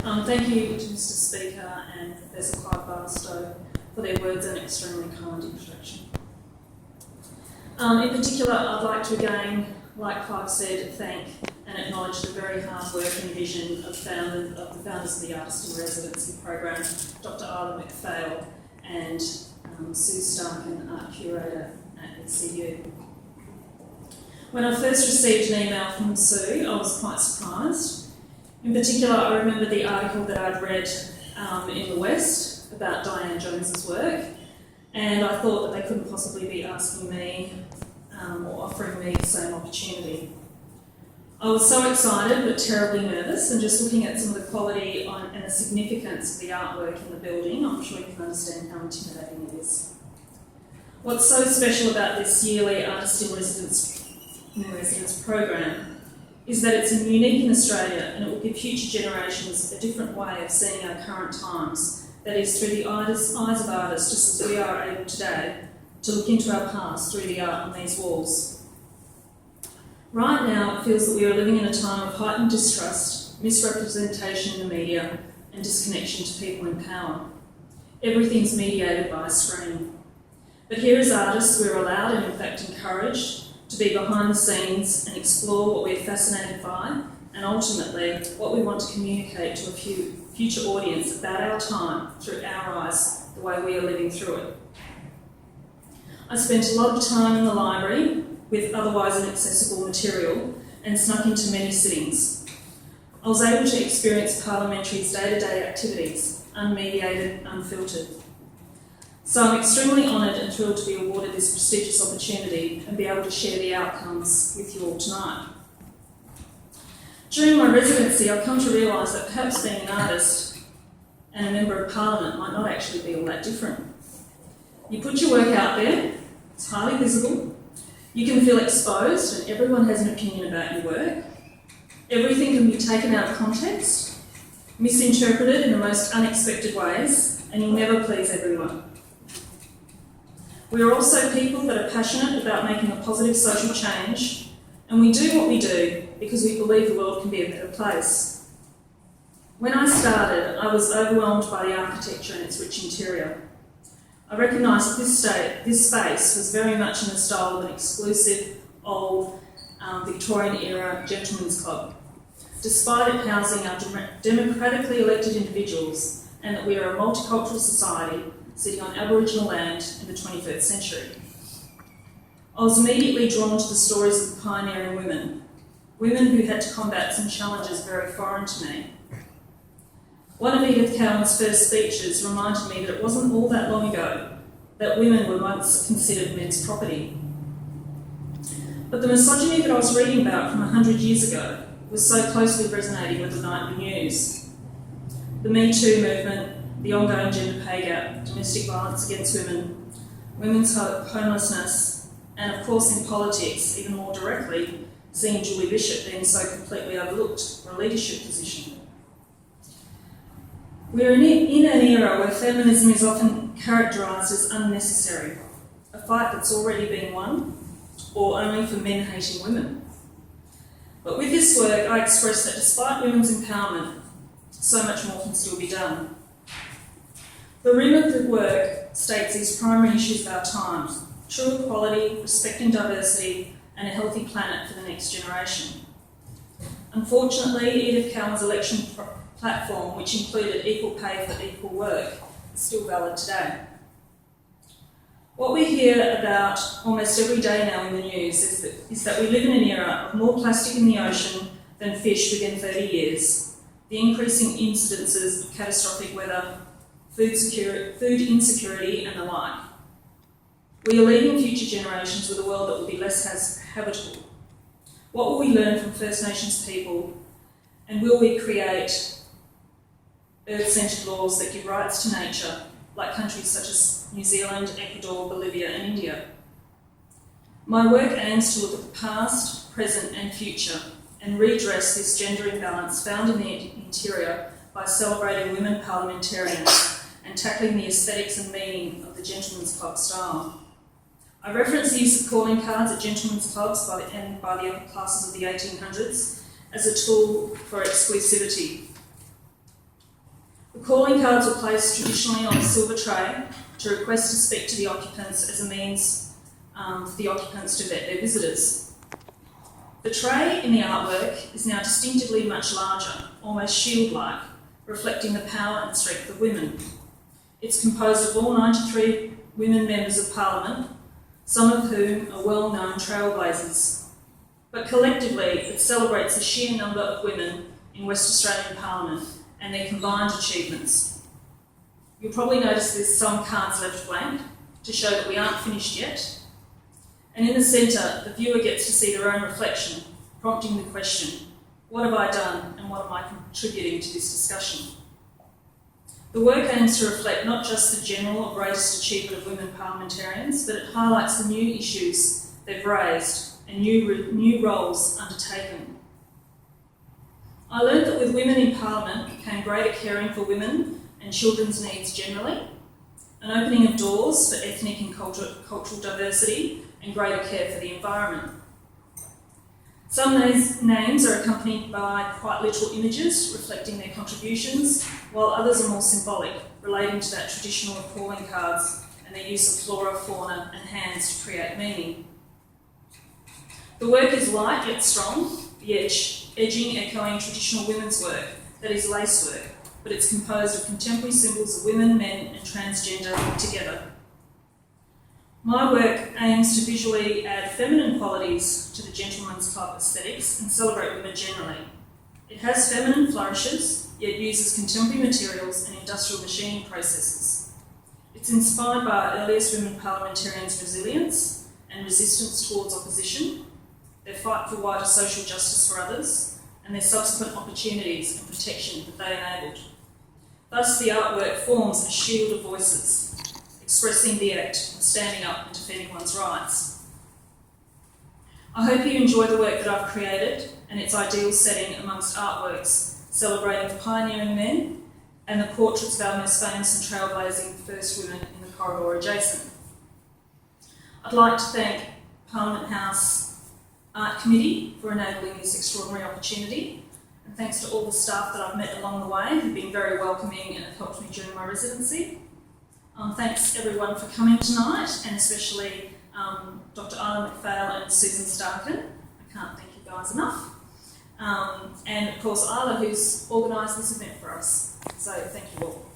Thank you to Mr Speaker and Professor Clive Barstow for their words and extremely kind introduction. In particular, I'd like to again, like Clive said, thank and acknowledge the very hard work and vision of the founders of the Artist in Residency program, Dr Isla McPhail and Sue Starkin, Art Curator at ECU. When I first received an email from Sue, I was quite surprised. In particular, I remember the article that I'd read in the West about Diane Jones's work, and I thought that they couldn't possibly be asking me or offering me the same opportunity. I was so excited but terribly nervous, and just looking at some of the quality and the significance of the artwork in the building, I'm sure you can understand how intimidating it is. What's so special about this yearly Artist in Residence program is that it's unique in Australia, and it will give future generations a different way of seeing our current times, that is through the eyes of artists, just as we are able today to look into our past through the art on these walls. Right now, it feels that we are living in a time of heightened distrust, misrepresentation in the media, and disconnection to people in power. Everything's mediated by a screen. But here as artists, we're allowed and in fact encouraged to be behind the scenes and explore what we're fascinated by, and ultimately what we want to communicate to a future audience about our time through our eyes, the way we are living through it. I spent a lot of time in the library with otherwise inaccessible material and snuck into many sittings. I was able to experience parliamentary's day-to-day activities, unmediated, unfiltered. So I'm extremely honoured and thrilled to be awarded this prestigious opportunity and be able to share the outcomes with you all tonight. During my residency, I've come to realise that perhaps being an artist and a Member of Parliament might not actually be all that different. You put your work out there, it's highly visible, you can feel exposed and everyone has an opinion about your work. Everything can be taken out of context, misinterpreted in the most unexpected ways, and you'll never please everyone. We are also people that are passionate about making a positive social change, and we do what we do because we believe the world can be a better place. When I started, I was overwhelmed by the architecture and its rich interior. I recognised that this space was very much in the style of an exclusive, old, Victorian-era gentleman's club, despite it housing our democratically elected individuals, and that we are a multicultural society sitting on Aboriginal land in the 21st century. I was immediately drawn to the stories of the pioneering women who had to combat some challenges very foreign to me. One of Edith Cowan's first speeches reminded me that it wasn't all that long ago that women were once considered men's property. But the misogyny that I was reading about from 100 years ago was so closely resonating with the nightly news. The Me Too movement, the ongoing gender pay gap, domestic violence against women, women's homelessness, and of course in politics, even more directly, seeing Julie Bishop being so completely overlooked for a leadership position. We're in an era where feminism is often characterised as unnecessary, a fight that's already been won, or only for men hating women. But with this work, I express that despite women's empowerment, so much more can still be done. The rim of the work states these primary issues of our times: true equality, respecting diversity, and a healthy planet for the next generation. Unfortunately, Edith Cowan's election platform, which included equal pay for equal work, is still valid today. What we hear about almost every day now in the news is that we live in an era of more plastic in the ocean than fish within 30 years, the increasing incidences of catastrophic weather, food insecurity, and the like. We are leaving future generations with a world that will be less habitable. What will we learn from First Nations people, and will we create earth-centred laws that give rights to nature, like countries such as New Zealand, Ecuador, Bolivia, and India? My work aims to look at the past, present, and future, and redress this gender imbalance found in the interior by celebrating women parliamentarians and tackling the aesthetics and meaning of the gentleman's club style. I reference the use of calling cards at gentlemen's clubs by the upper classes of the 1800s as a tool for exclusivity. calling cards were placed traditionally on a silver tray to request to speak to the occupants as a means for the occupants to vet their visitors. The tray in the artwork is now distinctively much larger, almost shield-like, reflecting the power and strength of women. It's composed of all 93 women members of Parliament, some of whom are well-known trailblazers. But collectively, it celebrates the sheer number of women in West Australian Parliament and their combined achievements. You'll probably notice there's some cards left blank to show that we aren't finished yet. And in the centre, the viewer gets to see their own reflection, prompting the question, what have I done and what am I contributing to this discussion? The work aims to reflect not just the general or greatest achievement of women parliamentarians, but it highlights the new issues they've raised and new roles undertaken. I learned that with women in Parliament came greater caring for women and children's needs generally, an opening of doors for ethnic and cultural diversity, and greater care for the environment. Some names are accompanied by quite literal images reflecting their contributions, while others are more symbolic, relating to that traditional of calling cards and their use of flora, fauna and hands to create meaning. The work is light yet strong, the edging echoing traditional women's work, that is lace work, but it's composed of contemporary symbols of women, men and transgender together. My work aims to visually add feminine qualities to the gentleman's club aesthetics and celebrate women generally. It has feminine flourishes, yet uses contemporary materials and industrial machining processes. It's inspired by our earliest women parliamentarians' resilience and resistance towards opposition, their fight for wider social justice for others, and their subsequent opportunities and protection that they enabled. Thus, the artwork forms a shield of voices, expressing the act of standing up and defending one's rights. I hope you enjoy the work that I've created and its ideal setting amongst artworks celebrating the pioneering men and the portraits of our most famous and trailblazing first women in the corridor adjacent. I'd like to thank Parliament House Art Committee for enabling this extraordinary opportunity, and thanks to all the staff that I've met along the way who've been very welcoming and have helped me during my residency. Thanks everyone for coming tonight, and especially Dr. Isla McPhail and Susan Starkin. I can't thank you guys enough. And of course Isla, who's organised this event for us. So thank you all.